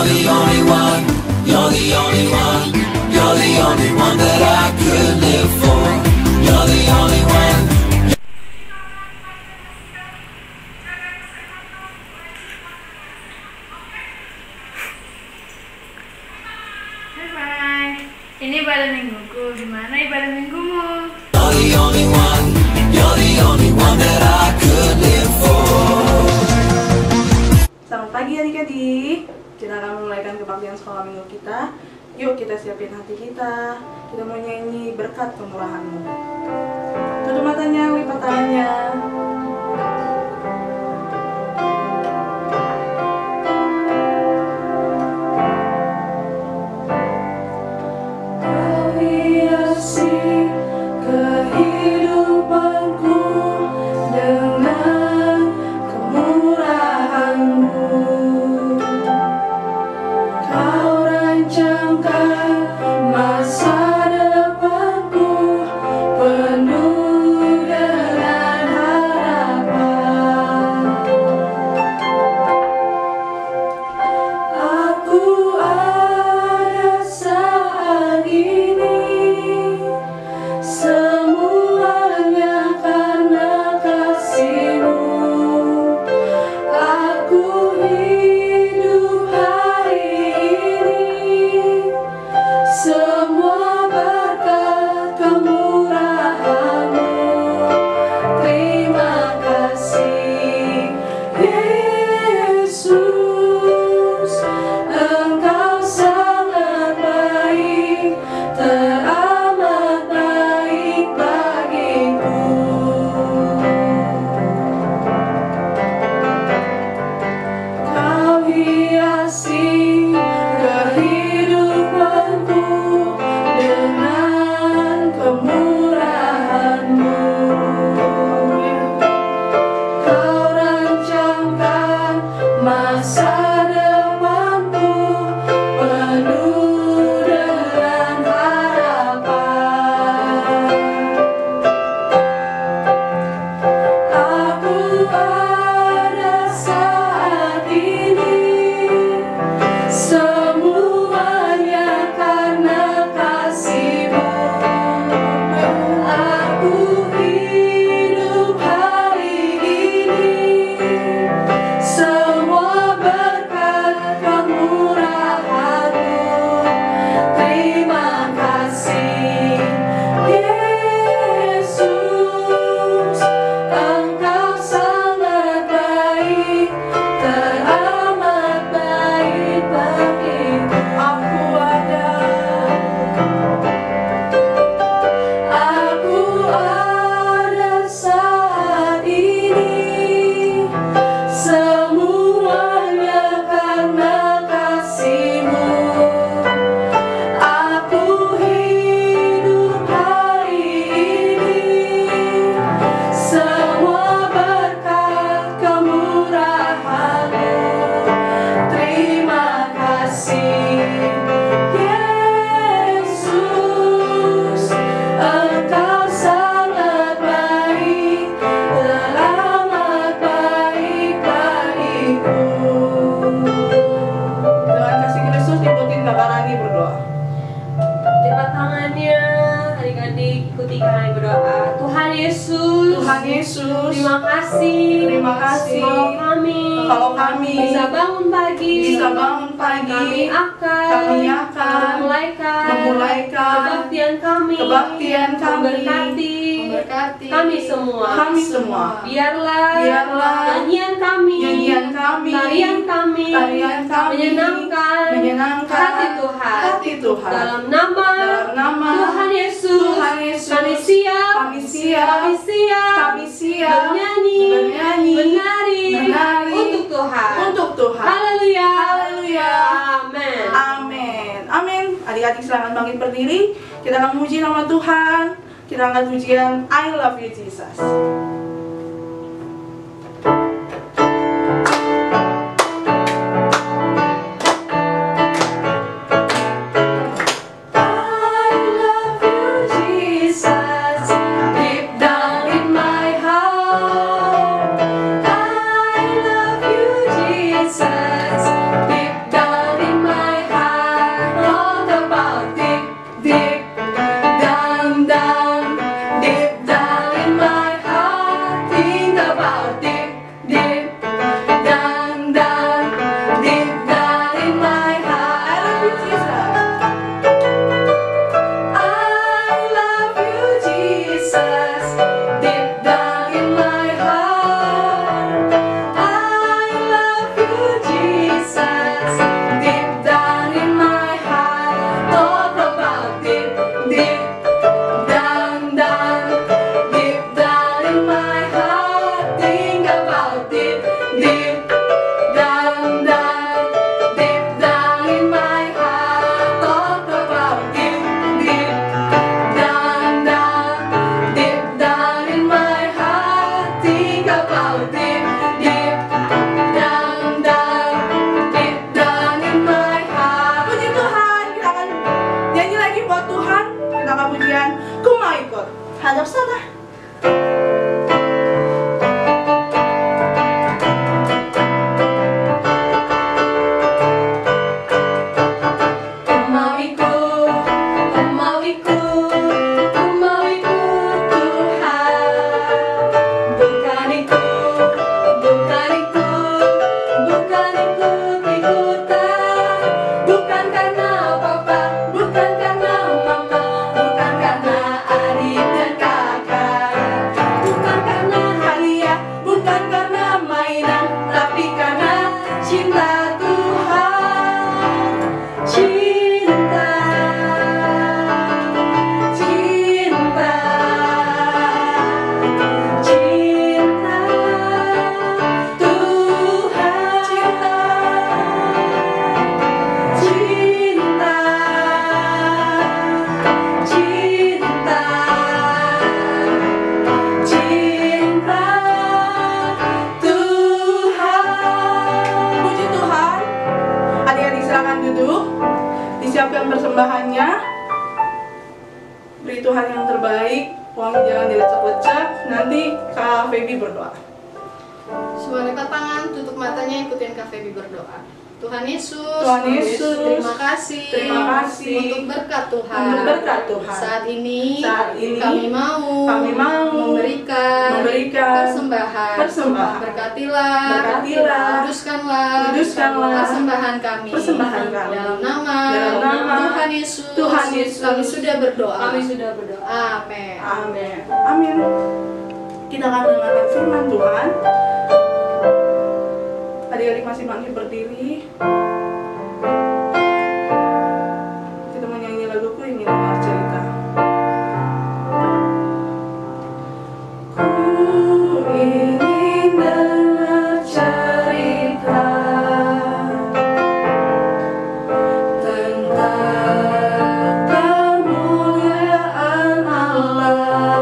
the only one, you're the only one, you're the only one that I could live for. You're the only one. Hai, ini ibadah mingguku. Gimana ibadah minggumu? You're the only one, you're the only one that I could live for. Selamat pagi adik-adik. Kita akan memulaikan kebaktian sekolah minggu kita. Yuk kita siapin hati kita. Kita mau nyanyi berkat kemurahan-Mu. Tutup matanya, lipat tangannya. Kau hiasi kehidupanku dengan kemurahan-Mu. Kau rancangkan masa depanku penuh dengan harapan. Aku ada saat ini, semuanya karena kasih-Mu. Aku hidup hari ini, semua berkat kemurahan-Mu. Terima kasih Yesus, Engkau sangat baik, teramat baik bagiku. Kau hiasi kehidupanku dengan kemurahan-Mu. Kau rancangkan masa depanku penuh dengan harapan. Aku ada saat ini, semuanya karena kasih-Mu. Aku hidup hari ini, semua berkat kemurahan-Mu. Terima kasih Yesus, Engkau sangat baik, teramat baik bagiku. Aku ada saat ini, semuanya karena kasih-Mu. Aku hidup hari ini, semua berkat kemurahan-Mu. Terima kasih Yesus, Engkau sangat baik, teramat baik bagiku. Dengan kasih Kristus ikutin Kakak Rani berdoa. Lipat tangannya, adik-adik ikuti kami berdoa. Tuhan Yesus, Tuhan Yesus, terima kasih. terima kasih. Kalau kami bisa bangun pagi, kami akan memulaikan kebaktian kami, memberkati kami semua. Biarlah nyanyian kami, tarian kami menyenangkan hati Tuhan. Dalam nama Tuhan Yesus, kami siap bernyanyi, menari untuk Tuhan. Haleluya. Amin. Amin. Adik-adik selamat bangkit berdiri. Kita akan memuji nama Tuhan. Kita angkat pujian I Love You Jesus. Jesus, deep down in siapkan persembahannya. Beri Tuhan yang terbaik. Uangnya jangan dilecek-lecek. Nanti Kak Feby berdoa. Semua angkat tangan, tutup matanya, ikutin Kak Feby berdoa. Tuhan Yesus, terima kasih untuk berkat Tuhan. Saat ini kami mau memberikan persembahan. Berkatilah, kuduskanlah persembahan kami. Dalam nama Tuhan Yesus, kami sudah berdoa. Amin. Kita akan mendengarkan firman Tuhan. Adik-adik masing-masing berdiri. Kita menyanyi lagu Ku Ingin Dengar Cerita. Ku ingin dengar cerita tentang kemuliaan Allah.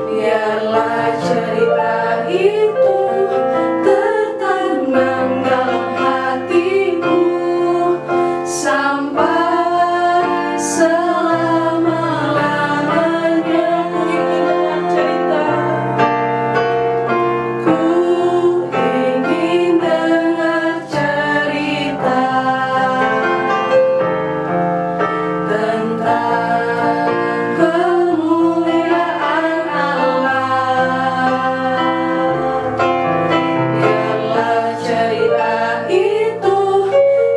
Biarlah cerita itu tertanam dalam hatiku sampai selama-lamanya. Ku ingin dengar cerita tentang kemuliaan Allah. Biarlah cerita itu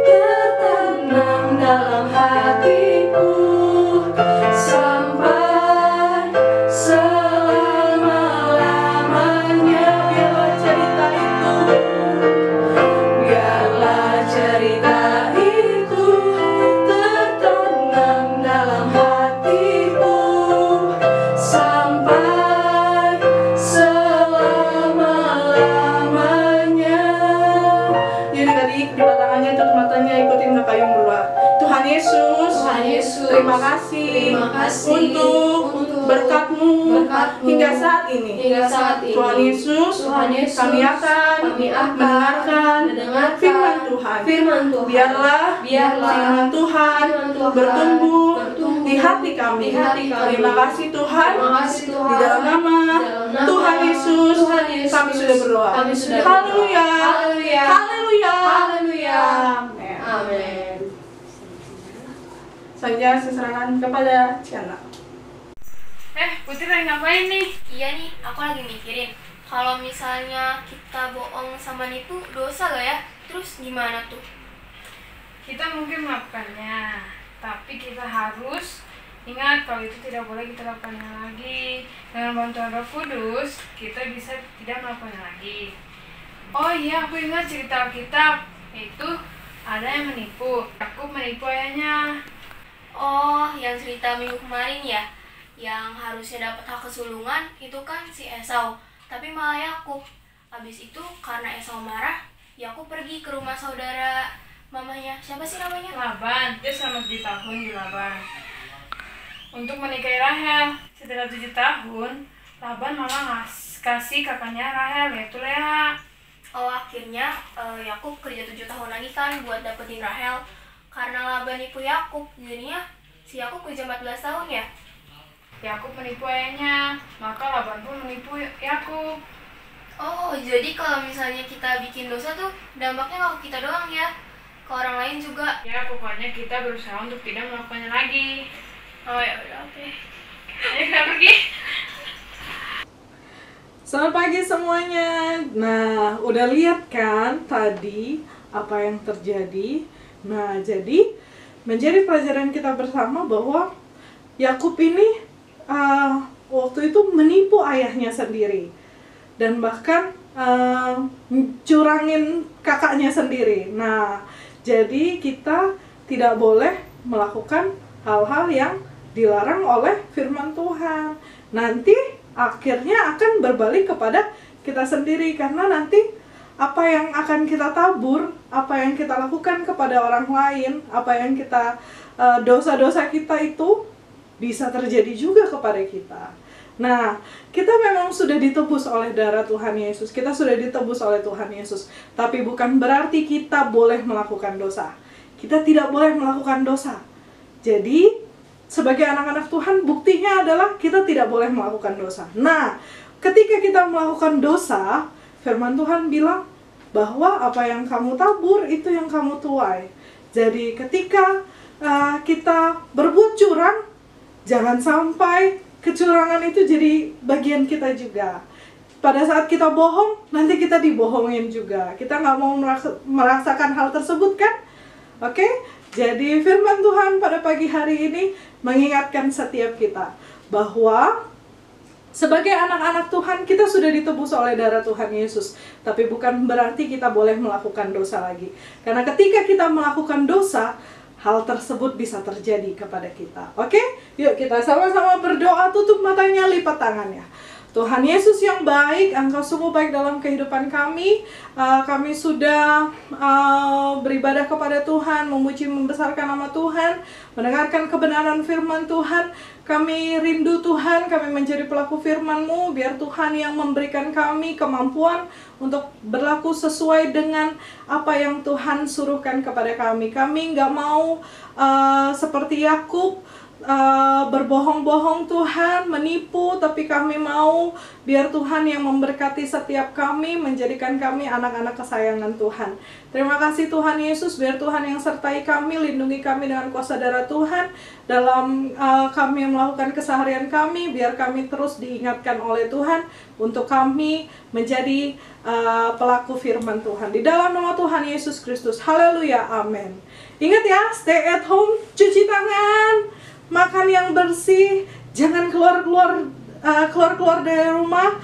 tertanam dalam hatiku sampai selama-lamanya. Biarlah cerita itu tertanam dalam hatiku sampai selama-lamanya. Jadi adik buka tangannya, tutup matanya, ikutin Kakak Yung berdoa. Tuhan Yesus, terima kasih untuk berkat-Mu hingga saat ini. Tuhan Yesus, kami akan mendengarkan firman Tuhan. Biarlah firman Tuhan bertumbuh di hati kami. Terima kasih Tuhan. Di dalam nama Tuhan Yesus kami sudah berdoa. Haleluya. Amin. Selanjutnya saya serahkan kepada Ciana. Putri lagi ngapain nih? Iya nih, aku lagi mikirin kalau misalnya kita bohong sama nipu dosa gak ya? Terus gimana tuh? Kita mungkin melakukannya, tapi kita harus ingat kalau itu tidak boleh kita lakukannya lagi. Dengan bantuan Roh Kudus, kita bisa tidak melakukannya lagi. Oh iya, aku ingat cerita Alkitab, yaitu ada yang menipu. Yakub menipu ayahnya. Oh, yang cerita minggu kemarin ya, yang harusnya dapat hak kesulungan itu kan si Esau, tapi malah Yakub. Habis itu karena Esau marah, Yakub pergi ke rumah saudara mamanya. Siapa sih namanya? Laban. Dia selama 7 tahun di Laban untuk menikahi Rahel. Setelah 7 tahun, Laban malah kasih kakaknya Rahel, yaitu Lea. Oh, akhirnya Yakub kerja 7 tahun lagi kan buat dapetin Rahel. Karena Laban nipu Yakub, jadinya si Yakub kerja 14 tahun ya. Yakub menipu ayahnya, maka Laban pun menipu Yakub. Oh, jadi kalau misalnya kita bikin dosa tuh dampaknya nggak ke kita doang ya, ke orang lain juga. Ya, pokoknya kita berusaha untuk tidak melakukannya lagi. Oh ya udah, oke. Ayo kita pergi. Selamat pagi semuanya. Nah, udah lihat kan tadi apa yang terjadi? Nah, jadi menjadi pelajaran kita bersama bahwa Yakub ini waktu itu menipu ayahnya sendiri dan bahkan curangin kakaknya sendiri. Nah, jadi kita tidak boleh melakukan hal-hal yang dilarang oleh firman Tuhan. Nanti akhirnya akan berbalik kepada kita sendiri, karena nanti apa yang akan kita tabur, apa yang kita lakukan kepada orang lain, apa yang kita dosa-dosa kita itu bisa terjadi juga kepada kita. Nah, kita memang sudah ditebus oleh darah Tuhan Yesus. Kita sudah ditebus oleh Tuhan Yesus. Tapi bukan berarti kita boleh melakukan dosa. kita tidak boleh melakukan dosa. Jadi sebagai anak-anak Tuhan, buktinya adalah kita tidak boleh melakukan dosa. Nah, ketika kita melakukan dosa, firman Tuhan bilang bahwa apa yang kamu tabur itu yang kamu tuai. Jadi ketika kita berbuat curang, jangan sampai kecurangan itu jadi bagian kita juga. Pada saat kita bohong, nanti kita dibohongin juga. Kita nggak mau merasakan hal tersebut kan? Oke? Jadi firman Tuhan pada pagi hari ini mengingatkan setiap kita bahwa sebagai anak-anak Tuhan, kita sudah ditebus oleh darah Tuhan Yesus. Tapi bukan berarti kita boleh melakukan dosa lagi. Karena ketika kita melakukan dosa, hal tersebut bisa terjadi kepada kita. Oke? Yuk kita sama-sama berdoa, tutup matanya, lipat tangannya. Tuhan Yesus yang baik, Engkau sungguh baik dalam kehidupan kami. Kami sudah beribadah kepada Tuhan, memuji membesarkan nama Tuhan, mendengarkan kebenaran firman Tuhan. Kami rindu Tuhan, kami menjadi pelaku firman-Mu. Biar Tuhan yang memberikan kami kemampuan untuk berlaku sesuai dengan apa yang Tuhan suruhkan kepada kami. Kami nggak mau seperti Yakub, berbohong-bohong Tuhan, menipu, tapi kami mau biar Tuhan yang memberkati setiap kami, menjadikan kami anak-anak kesayangan Tuhan. Terima kasih Tuhan Yesus, biar Tuhan yang sertai kami, lindungi kami dengan kuasa darah Tuhan dalam kami melakukan keseharian kami, biar kami terus diingatkan oleh Tuhan untuk kami menjadi pelaku firman Tuhan. Di dalam nama Tuhan Yesus Kristus, haleluya, amin. Ingat ya, stay at home, cuci tangan, makan yang bersih, jangan keluar-keluar dari rumah.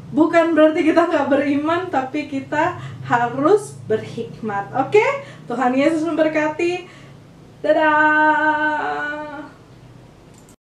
Bukan berarti kita nggak beriman, tapi kita harus berhikmat. Oke? Tuhan Yesus memberkati. Dadah.